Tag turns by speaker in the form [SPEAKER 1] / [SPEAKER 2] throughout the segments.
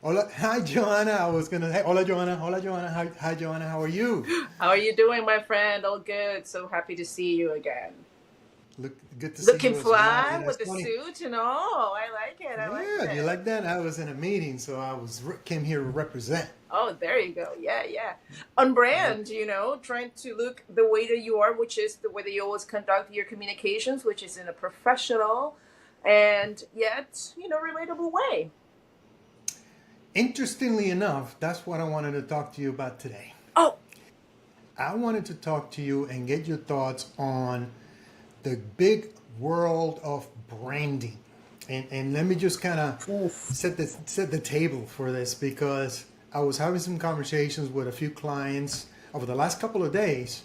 [SPEAKER 1] Hola, hi Joanna. I was gonna. Hey, hola Joanna. Hola Joanna. Hi Joanna. How are you?
[SPEAKER 2] How are you doing, my friend? All good. So happy to see you again.
[SPEAKER 1] Look, good to see
[SPEAKER 2] Looking
[SPEAKER 1] you as well.
[SPEAKER 2] fly
[SPEAKER 1] It's
[SPEAKER 2] with the
[SPEAKER 1] funny.
[SPEAKER 2] suit and all. I like it. I like
[SPEAKER 1] Yeah, do you
[SPEAKER 2] it.
[SPEAKER 1] like that? I was in a meeting, so came here to represent.
[SPEAKER 2] Oh, there you go. Yeah, yeah. On brand, trying to look the way that you are, which is the way that you always conduct your communications, which is in a professional and yet, relatable way.
[SPEAKER 1] Interestingly enough, that's what I wanted to talk to you about today.
[SPEAKER 2] Oh,
[SPEAKER 1] I wanted to talk to you and get your thoughts on the big world of branding. And let me just kind of
[SPEAKER 2] oof.
[SPEAKER 1] set the table for this because I was having some conversations with a few clients over the last couple of days,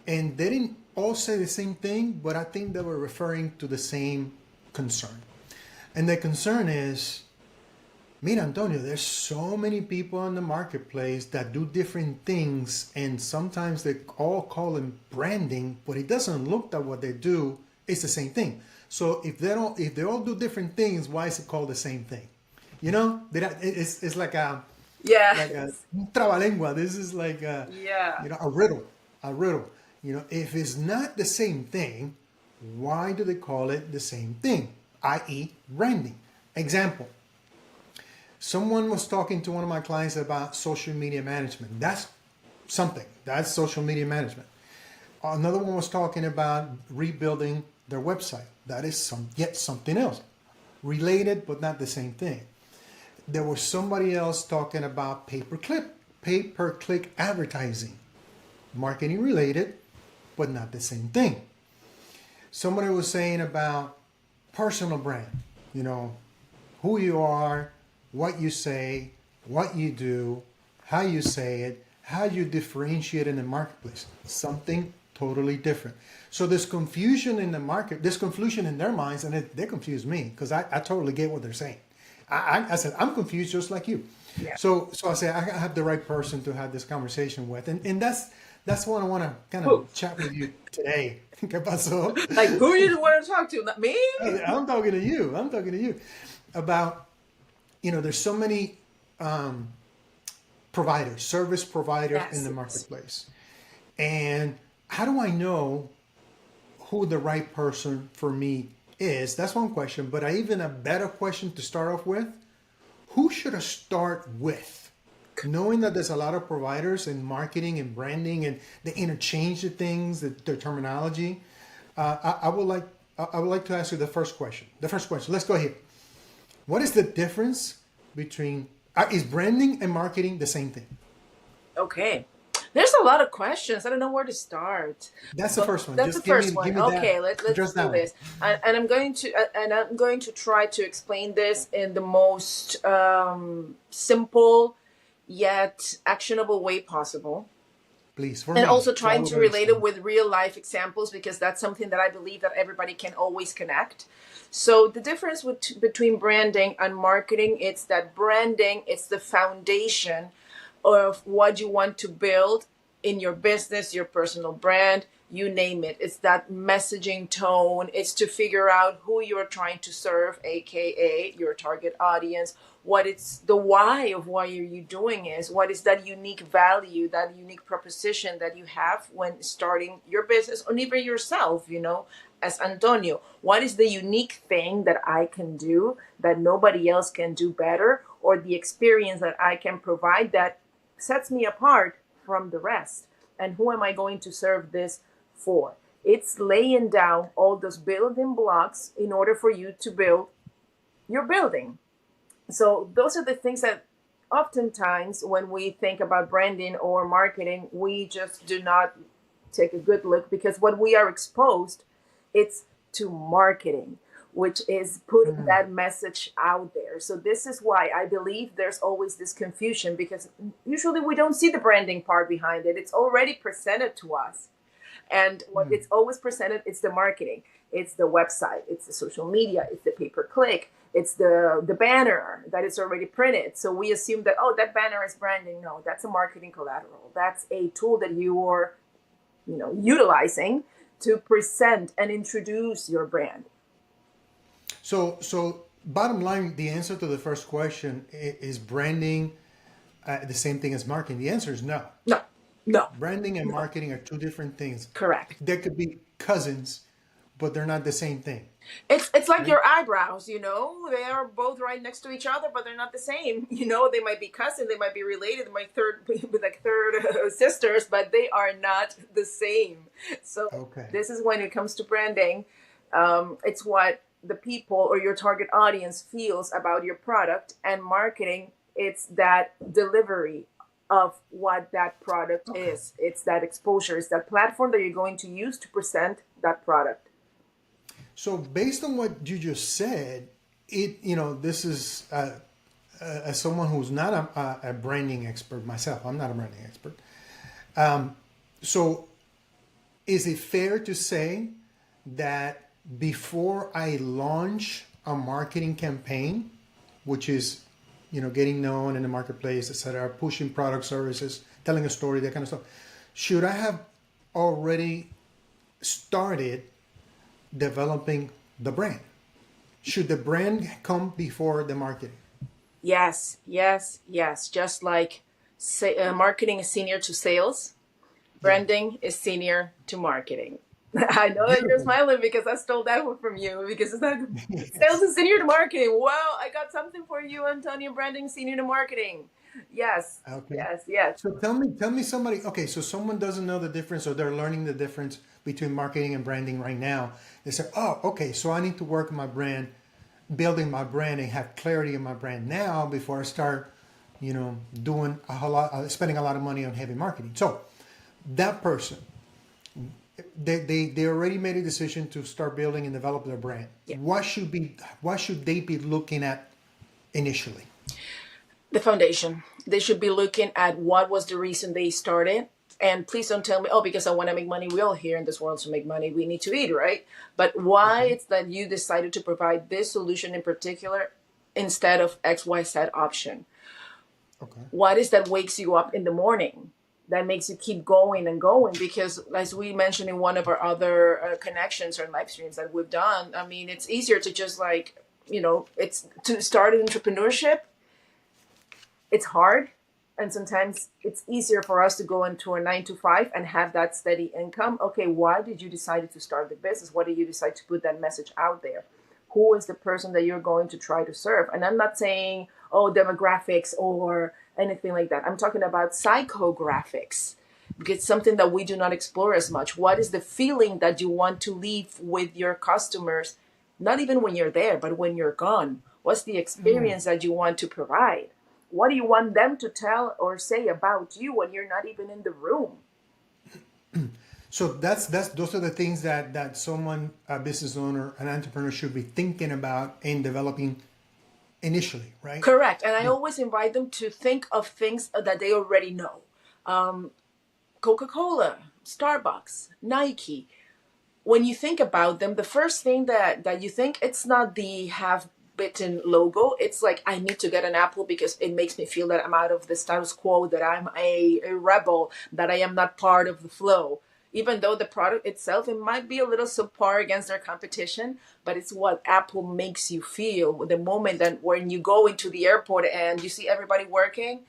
[SPEAKER 1] and they didn't all say the same thing, but I think they were referring to the same concern. And the concern is, Mira, Antonio, there's so many people in the marketplace that do different things, and sometimes they all call them branding, but it doesn't look that what they do is the same thing. So if they all do different things, why is it called the same thing? You know, it's
[SPEAKER 2] Yeah.
[SPEAKER 1] like a trabalengua. This is like
[SPEAKER 2] Yeah.
[SPEAKER 1] a riddle, a riddle. If it's not the same thing, why do they call it the same thing? I.e., branding. Example. Someone was talking to one of my clients about social media management. That's something. That's social media management. Another one was talking about rebuilding their website. That is yet something else. Related, but not the same thing. There was somebody else talking about pay-per-click advertising. Marketing related, but not the same thing. Somebody was saying about personal brand, you know, who you are, what you say, what you do, how you say it, how you differentiate in the marketplace. Something totally different. So there's confusion in the market, there's confusion in their minds, and they confuse me because I totally get what they're saying. I said, I'm confused just like you.
[SPEAKER 2] Yeah.
[SPEAKER 1] So I say, I have the right person to have this conversation with. And that's what I want to kind of
[SPEAKER 2] Who?
[SPEAKER 1] chat with you today. ¿Qué pasó?
[SPEAKER 2] Like, who you want to talk to? Not me?
[SPEAKER 1] I'm talking to you. I'm talking to you about, there's so many providers, service providers in
[SPEAKER 2] Yes,
[SPEAKER 1] the
[SPEAKER 2] yes.
[SPEAKER 1] marketplace. And how do I know who the right person for me is? That's one question. But even a better question to start off with, who should I start with? Knowing that there's a lot of providers in marketing and branding and they interchange the things, the terminology. I would like to ask you the first question. The first question. Let's go here. What is the difference between is branding and marketing the same thing?
[SPEAKER 2] Okay. There's a lot of questions. I don't know where to start.
[SPEAKER 1] That's the
[SPEAKER 2] But
[SPEAKER 1] first one.
[SPEAKER 2] that's the
[SPEAKER 1] Just
[SPEAKER 2] first
[SPEAKER 1] give
[SPEAKER 2] one.
[SPEAKER 1] me that.
[SPEAKER 2] Okay, let's
[SPEAKER 1] Address
[SPEAKER 2] do
[SPEAKER 1] that one.
[SPEAKER 2] this. And I'm going to try to explain this in the most simple yet actionable way possible.
[SPEAKER 1] Please, for
[SPEAKER 2] And
[SPEAKER 1] me,
[SPEAKER 2] also
[SPEAKER 1] so I
[SPEAKER 2] trying
[SPEAKER 1] would
[SPEAKER 2] to relate it
[SPEAKER 1] understand.
[SPEAKER 2] with real life examples because that's something that I believe that everybody can always connect. So the difference between branding and marketing, it's that branding, it's the foundation of what you want to build in your business, your personal brand, you name it. It's that messaging tone. It's to figure out who you're trying to serve, aka your target audience, what it's the why of why are you doing is, what is that unique value, that unique proposition that you have when starting your business or even yourself, as Antonio. What is the unique thing that I can do that nobody else can do better, or the experience that I can provide that sets me apart from the rest? And who am I going to serve this for? It's laying down all those building blocks in order for you to build your building. So those are the things that oftentimes when we think about branding or marketing, we just do not take a good look, because what we are exposed, it's to marketing, which is putting
[SPEAKER 1] Mm,
[SPEAKER 2] that message out there. So this is why I believe there's always this confusion, because usually we don't see the branding part behind it. It's already presented to us. And what
[SPEAKER 1] mm.
[SPEAKER 2] it's always presented, it's the marketing, it's the website, it's the social media, it's the pay per click, it's the banner that is already printed. So we assume that, oh, that banner is branding. No, that's a marketing collateral. That's a tool that you are, utilizing to present and introduce your brand.
[SPEAKER 1] So bottom line, the answer to the first question is branding the same thing as marketing. The answer is no.
[SPEAKER 2] No, no,
[SPEAKER 1] Branding and
[SPEAKER 2] no.
[SPEAKER 1] marketing are two different things.
[SPEAKER 2] Correct.
[SPEAKER 1] They could be cousins, but they're not the same thing,
[SPEAKER 2] It's like
[SPEAKER 1] right?
[SPEAKER 2] your eyebrows, they are both right next to each other, but they're not the same. They might be cousin, they might be related, they might be like third sisters, but they are not the same. So
[SPEAKER 1] Okay.
[SPEAKER 2] this is when it comes to branding. It's what the people or your target audience feels about your product, and marketing. It's that delivery of what that product
[SPEAKER 1] Okay.
[SPEAKER 2] is. It's that exposure. It's that platform that you're going to use to present that product.
[SPEAKER 1] So based on what you just said, this is as someone who's not a branding expert myself. I'm not a branding expert. So is it fair to say that before I launch a marketing campaign, which is, getting known in the marketplace, etc., pushing product services, telling a story, that kind of stuff, should I have already started developing the brand? Should the brand come before the marketing?
[SPEAKER 2] Yes, yes, yes. Just like marketing is senior to sales,
[SPEAKER 1] Yeah.
[SPEAKER 2] branding is senior to marketing. I know that you're
[SPEAKER 1] Beautiful.
[SPEAKER 2] smiling because I stole that one from you because it's not sales
[SPEAKER 1] Yes.
[SPEAKER 2] is senior to marketing. Wow, I got something for you, Antonio. Branding senior to marketing. Yes,
[SPEAKER 1] Okay.
[SPEAKER 2] yes, yes.
[SPEAKER 1] So tell me somebody, okay, so someone doesn't know the difference or they're learning the difference between marketing and branding right now. They say, oh, okay, so I need to work on my brand, building my brand and have clarity in my brand now before I start, doing a whole lot, spending a lot of money on heavy marketing. So that person, they already made a decision to start building and develop their brand.
[SPEAKER 2] Yeah.
[SPEAKER 1] What should they be looking at initially?
[SPEAKER 2] The foundation. They should be looking at what was the reason they started. And please don't tell me, oh, because I want to make money. We all here in this world to make money. We need to eat, right? But why
[SPEAKER 1] Okay.
[SPEAKER 2] it's that you decided to provide this solution in particular instead of XYZ option?
[SPEAKER 1] Okay.
[SPEAKER 2] What is that wakes you up in the morning? That makes you keep going and going? Because as we mentioned in one of our other connections or live streams that we've done, I mean, it's easier to just it's to start an entrepreneurship. It's hard, and sometimes it's easier for us to go into a 9 to 5 and have that steady income. Okay, why did you decide to start the business? Why did you decide to put that message out there? Who is the person that you're going to try to serve? And I'm not saying, oh, demographics or anything like that. I'm talking about psychographics, because it's something that we do not explore as much. What is the feeling that you want to leave with your customers, not even when you're there, but when you're gone? What's the experience that you want to provide? What do you want them to tell or say about you when you're not even in the room?
[SPEAKER 1] So that's those are the things that someone, a business owner, an entrepreneur should be thinking about in developing initially, right?
[SPEAKER 2] Correct. And I always invite them to think of things that they already know. Coca-Cola, Starbucks, Nike. When you think about them, the first thing that you think, it's not the half bitten logo. It's like, I need to get an Apple because it makes me feel that I'm out of the status quo, that I'm a rebel, that I am not part of the flow. Even though the product itself, it might be a little subpar against their competition, but it's what Apple makes you feel. The moment that when you go into the airport and you see everybody working,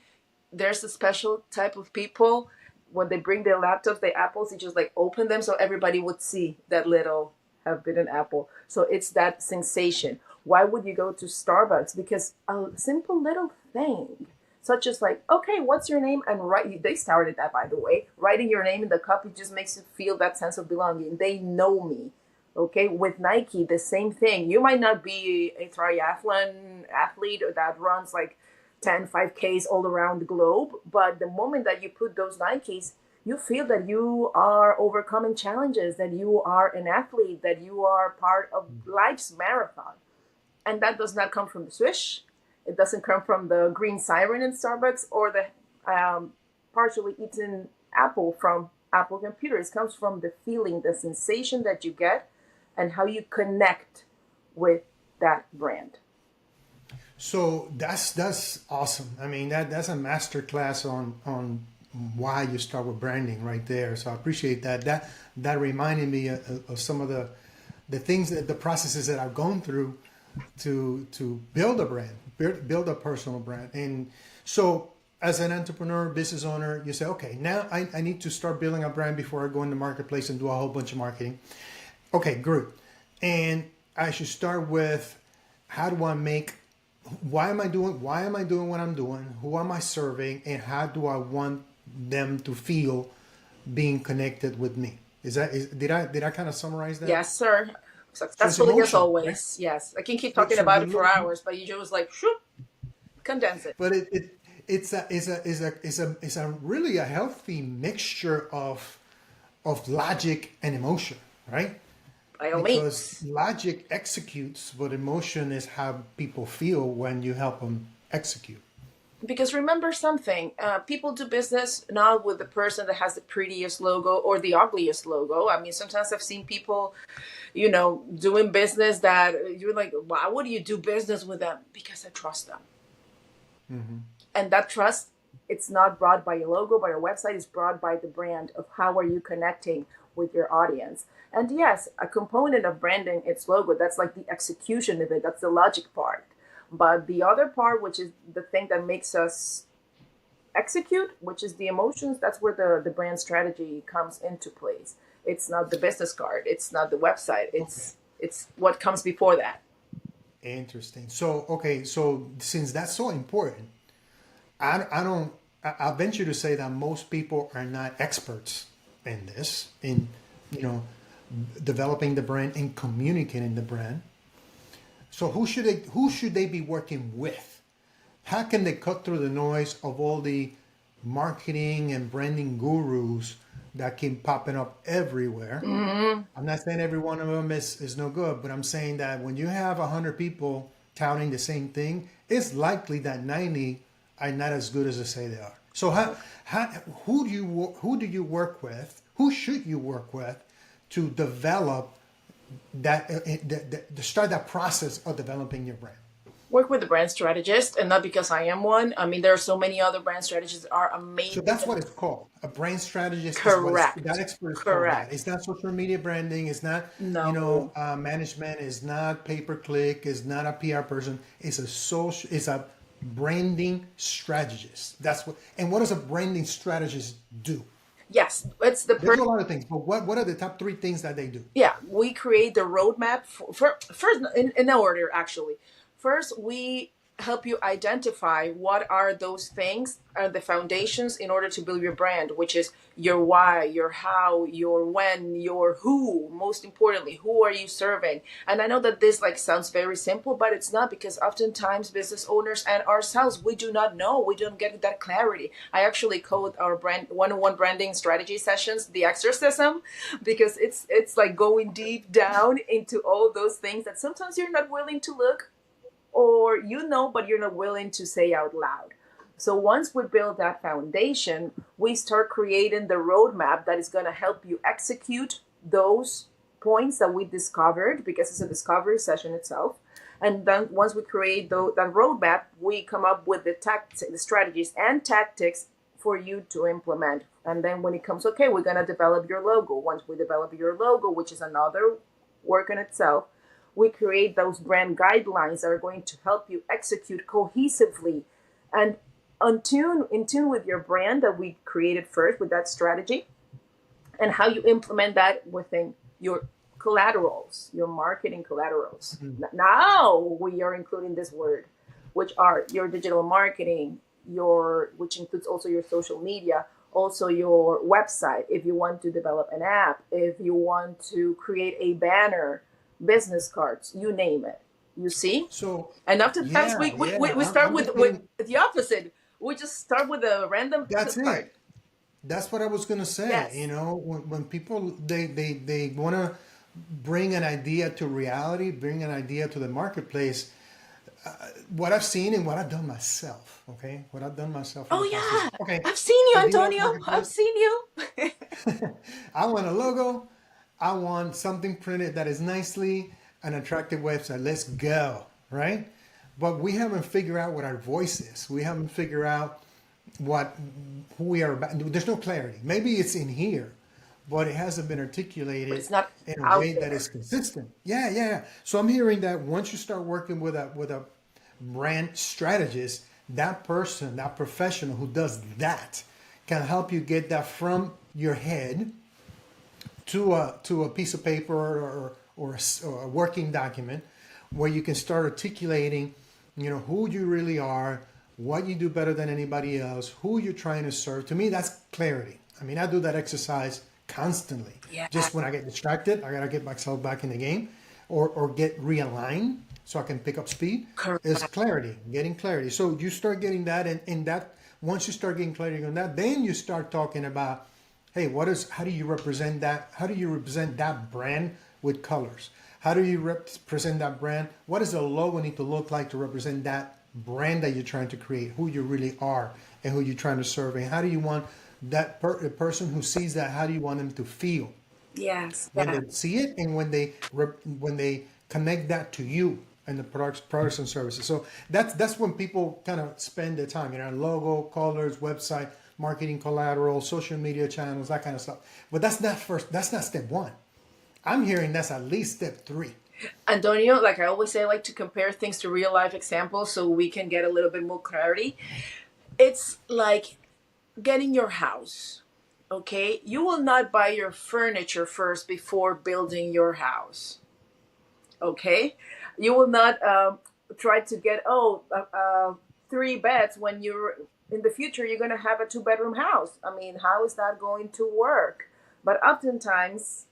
[SPEAKER 2] there's a special type of people. When they bring their laptops, their apples, they just like open them so everybody would see that little have been an apple. So it's that sensation. Why would you go to Starbucks? Because a simple little thing, such as like, okay, what's your name? And they started that, by the way. Writing your name in the cup, it just makes you feel that sense of belonging. They know me. Okay, with Nike, the same thing. You might not be a triathlon athlete that runs like 10 5Ks all around the globe, but the moment that you put those Nikes, you feel that you are overcoming challenges, that you are an athlete, that you are part of life's marathon. And that does not come from the swish. It doesn't come from the green siren in Starbucks or the partially eaten apple from Apple computers. It comes from the feeling, the sensation that you get, and how you connect with that brand.
[SPEAKER 1] So that's awesome. I mean, that's a master class on why you start with branding right there. So I appreciate that. That reminded me of some of the things, that the processes that I've gone through to build a brand, build a personal brand. And so as an entrepreneur, business owner, you say, okay, now I need to start building a brand before I go in the marketplace and do a whole bunch of marketing. Okay, good. And I should start with, how do I make, why am I doing what I'm doing? Who am I serving? And how do I want them to feel being connected with me? Did I kind of summarize that?
[SPEAKER 2] Yes, sir.
[SPEAKER 1] So it's
[SPEAKER 2] Successfully as
[SPEAKER 1] emotion, right?
[SPEAKER 2] always. Yes. I can keep talking
[SPEAKER 1] So
[SPEAKER 2] about
[SPEAKER 1] you
[SPEAKER 2] it for
[SPEAKER 1] look,
[SPEAKER 2] hours, but you just like, shoot, condense it.
[SPEAKER 1] but it's a really a healthy mixture of logic and emotion, right?
[SPEAKER 2] By all
[SPEAKER 1] Because
[SPEAKER 2] means.
[SPEAKER 1] logic executes, but emotion is how people feel when you help them execute.
[SPEAKER 2] Because remember something, people do business not with the person that has the prettiest logo or the ugliest logo. I mean, sometimes I've seen people, doing business that you're like, why would you do business with them? Because I trust them. And that trust, it's not brought by your logo, by your website, it's brought by the brand of how are you connecting with your audience. And yes, a component of branding, its logo, that's like the execution of it, that's the logic part. But the other part, which is the thing that makes us execute, which is the emotions, that's where the brand strategy comes into place. It's not the business card, it's not the website,
[SPEAKER 1] Okay.
[SPEAKER 2] it's what comes before that.
[SPEAKER 1] Interesting. So, okay, so since that's so important, I don't, I venture to say that most people are not experts in this, in, you know, developing the brand and communicating the brand. So who should they be working with? How can they cut through the noise of all the marketing and branding gurus that keep popping up everywhere? I'm not saying every one of them is no good, but I'm saying that when you have 100 people touting the same thing, it's likely that 90 are not as good as they say they are. So who do you work with? Who should you work with to develop to start that process of developing your brand?
[SPEAKER 2] Work with a brand strategist, and not because I am one. I mean, there are so many other brand strategists that are
[SPEAKER 1] So
[SPEAKER 2] amazing.
[SPEAKER 1] that's what it's called. A brand strategist is what that
[SPEAKER 2] Correct.
[SPEAKER 1] expert is called. That it's
[SPEAKER 2] Correct.
[SPEAKER 1] not social media branding. It's not
[SPEAKER 2] No.
[SPEAKER 1] management. It's not pay per click. It's not a PR person. It's a social. It's a branding strategist. That's what. And what does a branding strategist do?
[SPEAKER 2] Yes, it's the
[SPEAKER 1] They do
[SPEAKER 2] person.
[SPEAKER 1] a lot of things, but what are the top three things that they do?
[SPEAKER 2] Yeah, we create the roadmap for first in no order actually. First, we help you identify what are those things are the foundations in order to build your brand, which is your why, your how, your when, your who. Most importantly, who are you serving? And I know that this like sounds very simple, but it's not, because oftentimes business owners and ourselves, we do not know, we don't get that clarity. I actually code our brand one-on-one branding strategy sessions the exorcism, because it's like going deep down into all those things that sometimes you're not willing to look, or but you're not willing to say out loud. So once we build that foundation, we start creating the roadmap that is going to help you execute those points that we discovered, because it's a discovery session itself. And then once we create that roadmap, we come up with the strategies and tactics for you to implement. And then when it comes, okay, we're going to develop your logo. Once we develop your logo, which is another work in itself, we create those brand guidelines that are going to help you execute cohesively and in tune with your brand that we created first with that strategy, and how you implement that within your collaterals, your marketing collaterals. Now we are including this word, which are your digital marketing, which includes also your social media, also your website. If you want to develop an app, if you want to create a banner, business cards, you name it. You see?
[SPEAKER 1] So
[SPEAKER 2] And oftentimes
[SPEAKER 1] yeah,
[SPEAKER 2] we start
[SPEAKER 1] I'm
[SPEAKER 2] with
[SPEAKER 1] thinking
[SPEAKER 2] the opposite. We just start with a random
[SPEAKER 1] that's
[SPEAKER 2] business card.
[SPEAKER 1] it. That's what I was gonna say.
[SPEAKER 2] Yes.
[SPEAKER 1] When people they want to bring an idea to reality, bring an idea to the marketplace. What I've seen and what I've done myself. Okay, what I've done myself in
[SPEAKER 2] Oh
[SPEAKER 1] the past is,
[SPEAKER 2] yeah,
[SPEAKER 1] okay,
[SPEAKER 2] I've seen you,
[SPEAKER 1] idea
[SPEAKER 2] Antonio. I've
[SPEAKER 1] marketplace.
[SPEAKER 2] seen you.
[SPEAKER 1] I want a logo. I want something printed that is nicely an attractive website. Let's go, right? But we haven't figured out what our voice is. We haven't figured out what who we are about. There's no clarity. Maybe it's in here, but it hasn't been
[SPEAKER 2] but
[SPEAKER 1] articulated
[SPEAKER 2] it's not
[SPEAKER 1] in a
[SPEAKER 2] out
[SPEAKER 1] way that
[SPEAKER 2] there.
[SPEAKER 1] is consistent. Yeah, yeah, yeah. So I'm hearing that once you start working with a brand strategist, that person, that professional who does that can help you get that from your head to a piece of paper or a working document where you can start articulating, you know, who you really are, what you do better than anybody else, who you're trying to serve. To me, that's clarity. I mean, I do that exercise constantly.
[SPEAKER 2] Yeah.
[SPEAKER 1] Just when I get distracted, I gotta get myself back in the game, or get realigned so I can pick up speed. Is
[SPEAKER 2] Correct.
[SPEAKER 1] clarity, getting clarity. So you start getting that, and that once you start getting clarity on that, then you start talking about, hey, how do you represent that? How do you represent that brand with colors? How do you represent that brand? What does the logo need to look like to represent that brand that you're trying to create, who you really are and who you're trying to serve? And how do you want that the person who sees that, how do you want them to feel
[SPEAKER 2] Yes.
[SPEAKER 1] when
[SPEAKER 2] Yeah.
[SPEAKER 1] they see it and when they connect that to you and the products and services? So that's when people kind of spend their time, you know, logo, colors, website, marketing collateral, social media channels, that kind of stuff. But that's not step one. I'm hearing that's at least step three.
[SPEAKER 2] Antonio, like I always say, I like to compare things to real life examples so we can get a little bit more clarity. It's like getting your house. Okay, you will not buy your furniture first before building your house. Okay, you will not try to get three beds when you're in the future you're going to have a two-bedroom house. I mean, how is that going to work? But oftentimes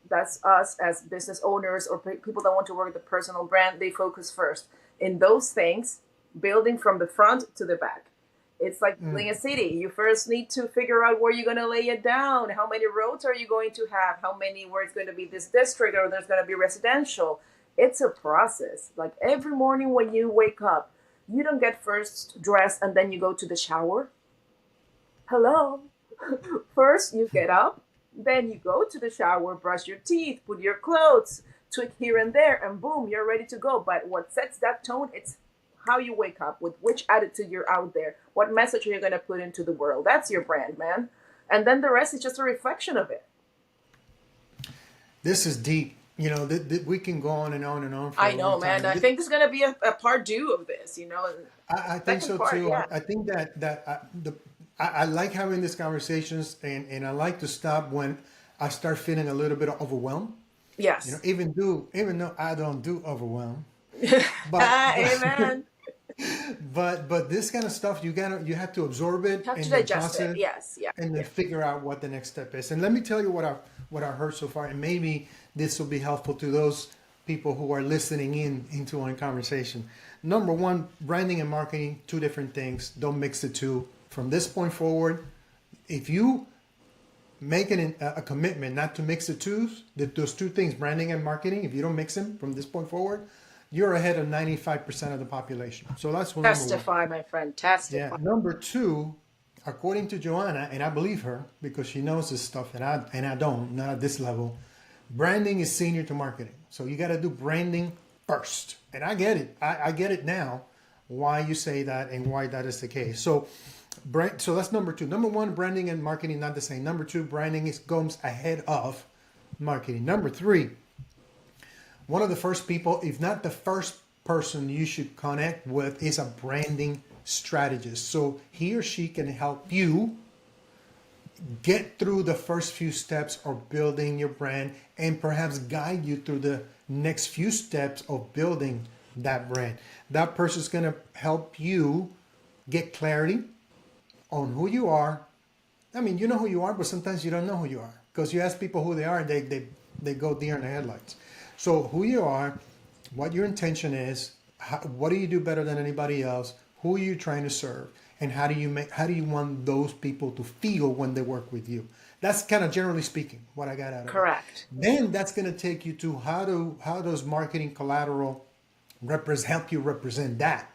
[SPEAKER 2] that's us as business owners or people that want to work the personal brand, they focus first in those things, building from the front to the back. It's like building a city. You first need to figure out where you're going to lay it down. How many roads are you going to have? How many, where it's going to be this district or there's going to be residential. It's a process. Like every morning when you wake up, you don't get first dressed and then you go to the shower. Hello. First, you get up, then you go to the shower, brush your teeth, put your clothes, tweak here and there, and boom, you're ready to go. But what sets that tone, it's how you wake up, with which attitude you're out there, what message are you going to put into the world. That's your brand, man. And then the rest is just a reflection of it.
[SPEAKER 1] This is deep. You know, we can go on and on and on for
[SPEAKER 2] I
[SPEAKER 1] a
[SPEAKER 2] know,
[SPEAKER 1] long
[SPEAKER 2] man.
[SPEAKER 1] time.
[SPEAKER 2] I think there's going to be a part two of this, you know.
[SPEAKER 1] I think
[SPEAKER 2] Second
[SPEAKER 1] so
[SPEAKER 2] part,
[SPEAKER 1] too.
[SPEAKER 2] yeah.
[SPEAKER 1] I think I like having these conversations, and I like to stop when I start feeling a little bit overwhelmed. You know,
[SPEAKER 2] Yes.
[SPEAKER 1] even though I don't do overwhelm, but
[SPEAKER 2] Amen.
[SPEAKER 1] but this kind of stuff you have to absorb it
[SPEAKER 2] You have to
[SPEAKER 1] and then
[SPEAKER 2] digest it.
[SPEAKER 1] process
[SPEAKER 2] Yes. Yeah.
[SPEAKER 1] and then
[SPEAKER 2] Yeah.
[SPEAKER 1] figure out what the next step is. And let me tell you what I heard so far, and maybe this will be helpful to those people who are listening into our conversation. Number one, branding and marketing, two different things. Don't mix the two. From this point forward, if you make a commitment not to mix those two things, branding and marketing, if you don't mix them from this point forward, you're ahead of 95% of the population. So that's number one.
[SPEAKER 2] Testify, my friend.
[SPEAKER 1] Yeah.
[SPEAKER 2] Testify.
[SPEAKER 1] Number two, according to Joanna, and I believe her because she knows this stuff, and I don't, not at this level. Branding is senior to marketing, so you got to do branding first. And I get it. I get it now. Why you say that and why that is the case. So that's number two. Number one, branding and marketing not the same. Number two, branding comes ahead of marketing. Number three, one of the first people, if not the first person you should connect with, is a branding strategist. So he or she can help you get through the first few steps of building your brand and perhaps guide you through the next few steps of building that brand. That person is going to help you get clarity on who you are. I mean, you know who you are, but sometimes you don't know who you are because you ask people who they are and they go deer in the headlights. So who you are, what your intention is, what do you do better than anybody else, who are you trying to serve, and how do you want those people to feel when they work with you. That's kind of generally speaking what I got out of it.
[SPEAKER 2] Correct.
[SPEAKER 1] Then that's going to take you to how does marketing collateral help you represent that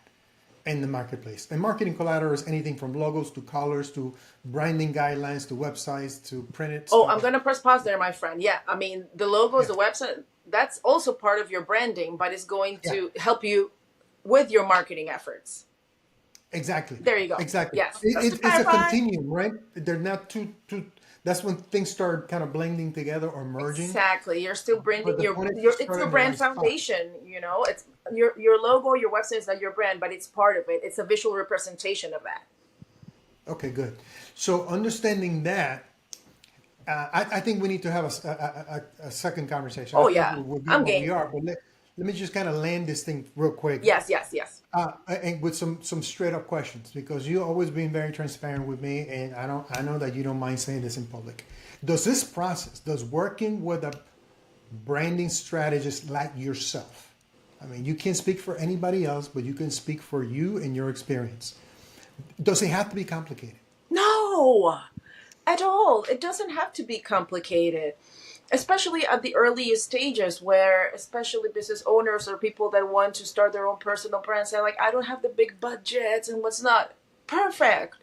[SPEAKER 1] in the marketplace. And marketing collateral is anything from logos to colors to branding guidelines to websites to printed
[SPEAKER 2] Oh,
[SPEAKER 1] stuff.
[SPEAKER 2] I'm going to press pause there, my friend. Yeah. I mean, the logos, the website, that's also part of your branding, but it's going to help you with your marketing efforts.
[SPEAKER 1] Exactly.
[SPEAKER 2] There you go.
[SPEAKER 1] Exactly.
[SPEAKER 2] Yes, just to
[SPEAKER 1] It's a
[SPEAKER 2] clarify.
[SPEAKER 1] continuum, right? They're not two. That's when things start kind of blending together or merging.
[SPEAKER 2] Exactly. You're still
[SPEAKER 1] But
[SPEAKER 2] branding
[SPEAKER 1] the point is to
[SPEAKER 2] your it's
[SPEAKER 1] start
[SPEAKER 2] your
[SPEAKER 1] in the
[SPEAKER 2] brand
[SPEAKER 1] right spot.
[SPEAKER 2] foundation, you know. It's your logo, your website is not your brand, but it's part of it. It's a visual representation of that.
[SPEAKER 1] Okay, good. So understanding that, I think we need to have a second conversation. I
[SPEAKER 2] Oh
[SPEAKER 1] think
[SPEAKER 2] yeah.
[SPEAKER 1] we're good
[SPEAKER 2] I'm
[SPEAKER 1] where we
[SPEAKER 2] game.
[SPEAKER 1] are, but let me just kind of land this thing real quick,
[SPEAKER 2] Yes, yes, yes.
[SPEAKER 1] and with some straight up questions because you always been very transparent with me, and I know that you don't mind saying this in public. Does working with a branding strategist like yourself? I mean, you can't speak for anybody else, but you can speak for you and your experience. Does it have to be complicated?
[SPEAKER 2] No, at all. It doesn't have to be complicated, especially at the earliest stages where, especially business owners or people that want to start their own personal brand say, like, I don't have the big budgets and what's not. Perfect.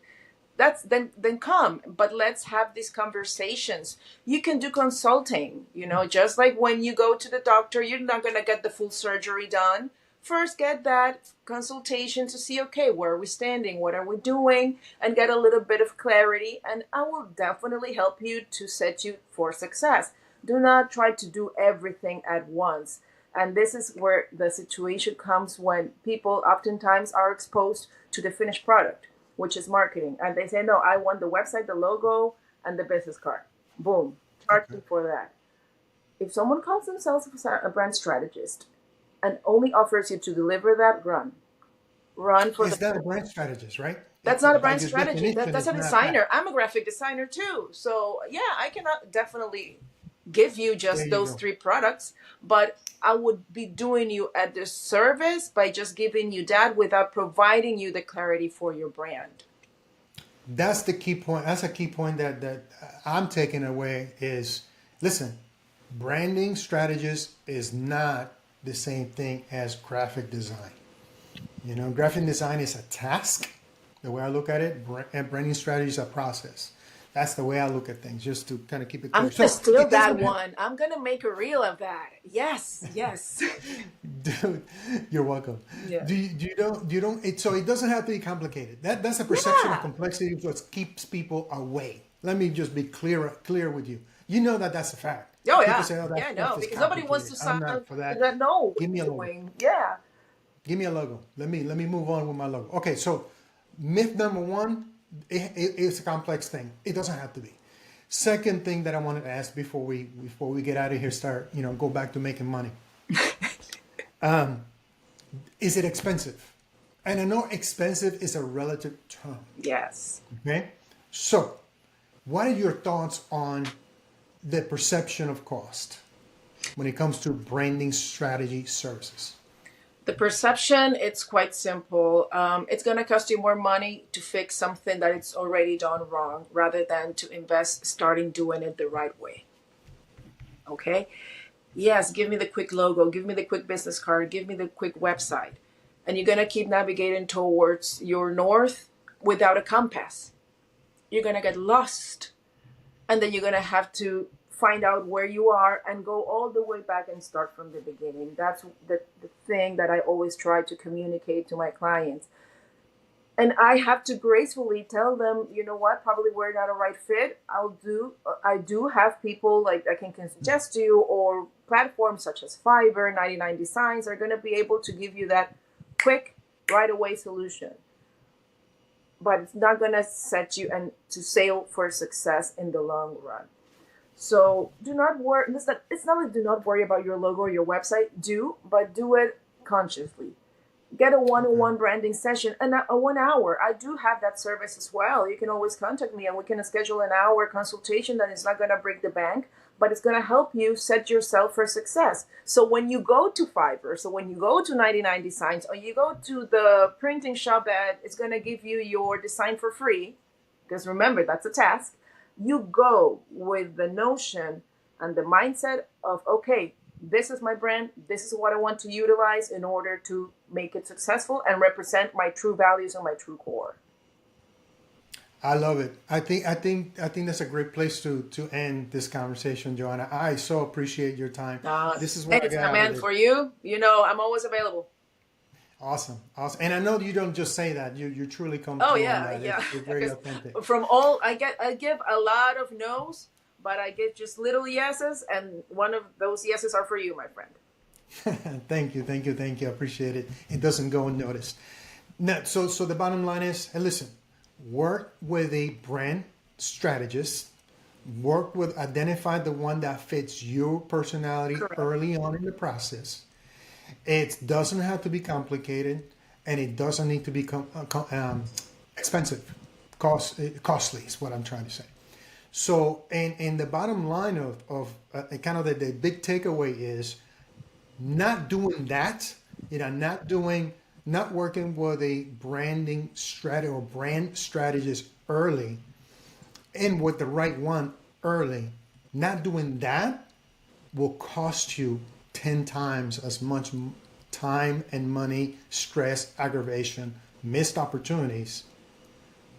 [SPEAKER 2] That's then come, but let's have these conversations. You can do consulting, you know, just like when you go to the doctor, you're not going to get the full surgery done. First get that consultation to see, okay, where are we standing, what are we doing, and get a little bit of clarity, and I will definitely help you to set you for success. Do not try to do everything at once. And this is where the situation comes when people oftentimes are exposed to the finished product, which is marketing. And they say, no, I want the website, the logo, and the business card. Boom. Charge
[SPEAKER 1] Okay.
[SPEAKER 2] me for that. If someone calls themselves a brand strategist and only offers you to deliver that, run. Run for
[SPEAKER 1] Is
[SPEAKER 2] the.
[SPEAKER 1] that a brand strategist, right?
[SPEAKER 2] That's not a
[SPEAKER 1] By
[SPEAKER 2] brand
[SPEAKER 1] your
[SPEAKER 2] strategy.
[SPEAKER 1] definition,
[SPEAKER 2] That's
[SPEAKER 1] it's
[SPEAKER 2] a
[SPEAKER 1] not that.
[SPEAKER 2] designer. I'm a graphic designer too. So, yeah, I cannot definitely give you
[SPEAKER 1] There
[SPEAKER 2] just
[SPEAKER 1] you
[SPEAKER 2] those
[SPEAKER 1] go.
[SPEAKER 2] three products, but I would be doing you a disservice by just giving you that without providing you the clarity for your brand.
[SPEAKER 1] That's the key point. That's a key point that I'm taking away is listen, branding strategist is not the same thing as graphic design. You know, graphic design is a task. The way I look at it, and branding strategy is a process. That's the way I look at things, just to kind of keep it
[SPEAKER 2] I'm
[SPEAKER 1] clear.
[SPEAKER 2] gonna
[SPEAKER 1] So
[SPEAKER 2] steal
[SPEAKER 1] it
[SPEAKER 2] that
[SPEAKER 1] doesn't have,
[SPEAKER 2] one. I'm gonna make a reel of that. Yes, yes.
[SPEAKER 1] dude, you're welcome.
[SPEAKER 2] Yeah.
[SPEAKER 1] You don't so it doesn't have to be complicated. That's a perception of
[SPEAKER 2] Yeah.
[SPEAKER 1] complexity what keeps people away. Let me just be clear with you. You know that that's a fact.
[SPEAKER 2] Oh
[SPEAKER 1] People
[SPEAKER 2] yeah.
[SPEAKER 1] say, "Oh, that
[SPEAKER 2] Yeah,
[SPEAKER 1] stuff
[SPEAKER 2] no,
[SPEAKER 1] is
[SPEAKER 2] because nobody wants
[SPEAKER 1] complicated.
[SPEAKER 2] to
[SPEAKER 1] I'm
[SPEAKER 2] sound
[SPEAKER 1] not for that.
[SPEAKER 2] that know what
[SPEAKER 1] Give me a
[SPEAKER 2] you're
[SPEAKER 1] logo.
[SPEAKER 2] doing. Yeah.
[SPEAKER 1] Give me a logo. Let me move on with my logo. Okay, so myth number one, it's a complex thing. It doesn't have to be. Second thing that I wanted to ask before we get out of here, start go back to making money. Is it expensive? And I know expensive is a relative term.
[SPEAKER 2] Yes.
[SPEAKER 1] Okay, so what are your thoughts on the perception of cost when it comes to branding strategy services?
[SPEAKER 2] The perception, it's quite simple. It's going to cost you more money to fix something that it's already done wrong rather than to invest starting doing it the right way. Okay? Yes, give me the quick logo, give me the quick business card, give me the quick website. And you're going to keep navigating towards your north without a compass. You're going to get lost. And then you're going to have to find out where you are and go all the way back and start from the beginning. That's the thing that I always try to communicate to my clients. And I have to gracefully tell them, you know what, probably we're not a right fit. I do have people like I can suggest you, or platforms such as Fiverr, 99 Designs are going to be able to give you that quick, right away solution. But it's not going to set you and to sail for success in the long run. So do not worry. It's not like do not worry about your logo or your website. But do it consciously. Get a
[SPEAKER 1] Okay.
[SPEAKER 2] one-on-one branding session and a 1 hour. I do have that service as well. You can always contact me and we can schedule an hour consultation that is not going to break the bank, but it's going to help you set yourself for success. So when you go to Fiverr, so when you go to 99 Designs, or you go to the printing shop that is going to give you your design for free, because remember, that's a task, you go with the notion and the mindset of, okay, this is my brand, this is what I want to utilize in order to make it successful and represent my true values and my true core.
[SPEAKER 1] I love it. I think that's a great place to end this conversation, Joanna. I so appreciate your time. This is what I got
[SPEAKER 2] Anytime,
[SPEAKER 1] out of
[SPEAKER 2] man,
[SPEAKER 1] this.
[SPEAKER 2] for you, I'm always available.
[SPEAKER 1] Awesome, awesome. And I know you don't just say that. You truly come
[SPEAKER 2] Oh
[SPEAKER 1] through on
[SPEAKER 2] yeah,
[SPEAKER 1] that.
[SPEAKER 2] yeah.
[SPEAKER 1] It's very
[SPEAKER 2] Because
[SPEAKER 1] authentic.
[SPEAKER 2] from all I give a lot of no's, but I give just little yeses, and one of those yeses are for you, my friend.
[SPEAKER 1] Thank you, thank you, thank you. I appreciate it. It doesn't go unnoticed. Now, so the bottom line is, hey, listen, work with a brand strategist. Work with identify the one that fits your personality
[SPEAKER 2] Correct.
[SPEAKER 1] early on in the process. It doesn't have to be complicated, and it doesn't need to be expensive, costly is what I'm trying to say. So, and the bottom line of kind of the big takeaway is not doing that, not working with a branding strategy or brand strategist early and with the right one early. Not doing that will cost you 10 times as much time and money, stress, aggravation, missed opportunities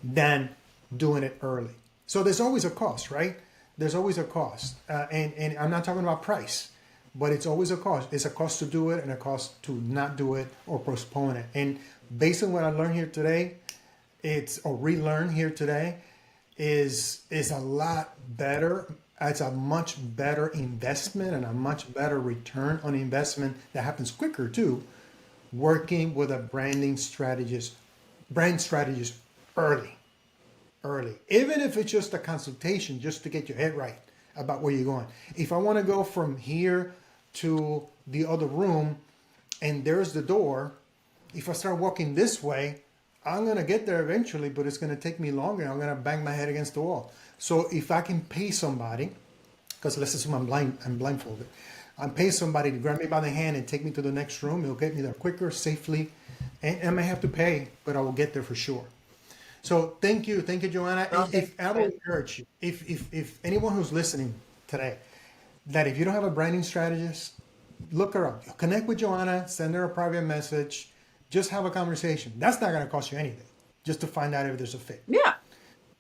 [SPEAKER 1] than doing it early. So there's always a cost, right? There's always a cost. And I'm not talking about price, but it's always a cost. It's a cost to do it and a cost to not do it or postpone it. And based on what I learned here today, or relearn here today, is a lot better. It's a much better investment and a much better return on investment that happens quicker too. Working with a brand strategist early, even if it's just a consultation, just to get your head right about where you're going. If I want to go from here to the other room, and there's the door, if I start walking this way, I'm gonna get there eventually, but it's gonna take me longer. I'm gonna bang my head against the wall. So if I can pay somebody, because let's assume I'm blindfolded, I'm paying somebody to grab me by the hand and take me to the next room. It'll get me there quicker, safely, and I may have to pay, but I will get there for sure. So thank you, Joanna.
[SPEAKER 2] Oh, thank
[SPEAKER 1] If
[SPEAKER 2] you,
[SPEAKER 1] I will
[SPEAKER 2] friend.
[SPEAKER 1] encourage you, if anyone who's listening today, that if you don't have a branding strategist, look her up. Connect with Joanna, send her a private message, just have a conversation. That's not going to cost you anything, just to find out if there's a fit,
[SPEAKER 2] Yeah.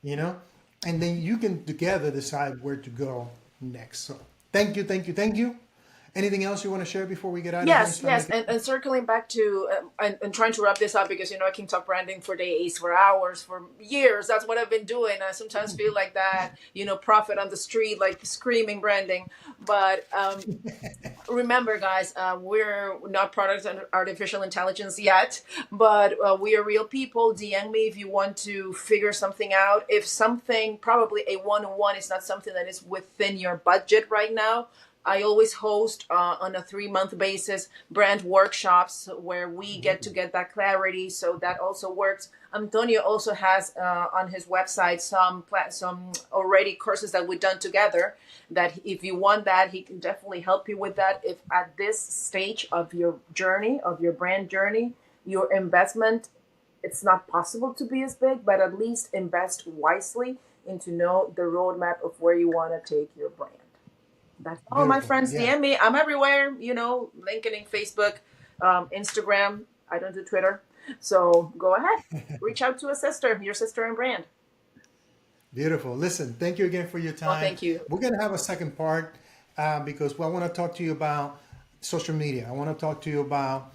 [SPEAKER 1] you know? And then you can together decide where to go next. So thank you, thank you, thank you. Anything else you want to share before we get out of here and
[SPEAKER 2] Yes,
[SPEAKER 1] start
[SPEAKER 2] yes,
[SPEAKER 1] making?
[SPEAKER 2] and circling back to and trying to wrap this up because I can talk branding for days, for hours, for years. That's what I've been doing. I sometimes feel like that, prophet on the street, like screaming branding. But remember, guys, we're not products of artificial intelligence yet, but we are real people. DM me if you want to figure something out. If something, probably a one-on-one, is not something that is within your budget right now. I always host on a 3-month basis brand workshops where we
[SPEAKER 1] Ooh,
[SPEAKER 2] get that clarity. So that also works. Antonio also has on his website some already courses that we've done together. That if you want that, he can definitely help you with that. If at this stage of your journey, of your brand journey, your investment, it's not possible to be as big, but at least invest wisely into know the roadmap of where you want to take your brand. That's all, my
[SPEAKER 1] beautiful.
[SPEAKER 2] friends.
[SPEAKER 1] Yeah.
[SPEAKER 2] DM me. I'm everywhere. LinkedIn, Facebook, Instagram. I don't do Twitter. So go ahead. Reach out to a sister, your sister in brand.
[SPEAKER 1] Beautiful. Listen, thank you again for your
[SPEAKER 2] Oh,
[SPEAKER 1] time.
[SPEAKER 2] thank you.
[SPEAKER 1] We're going to have a second part because I want to talk to you about social media. I want to talk to you about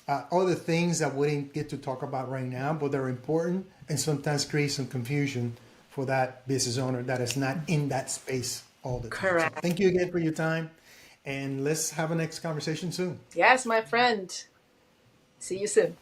[SPEAKER 1] other things that we didn't get to talk about right now, but they're important and sometimes create some confusion for that business owner that is not in that space all the time. So
[SPEAKER 2] Correct.
[SPEAKER 1] thank you again for your time, and let's have a next conversation soon.
[SPEAKER 2] Yes, my friend. See you soon.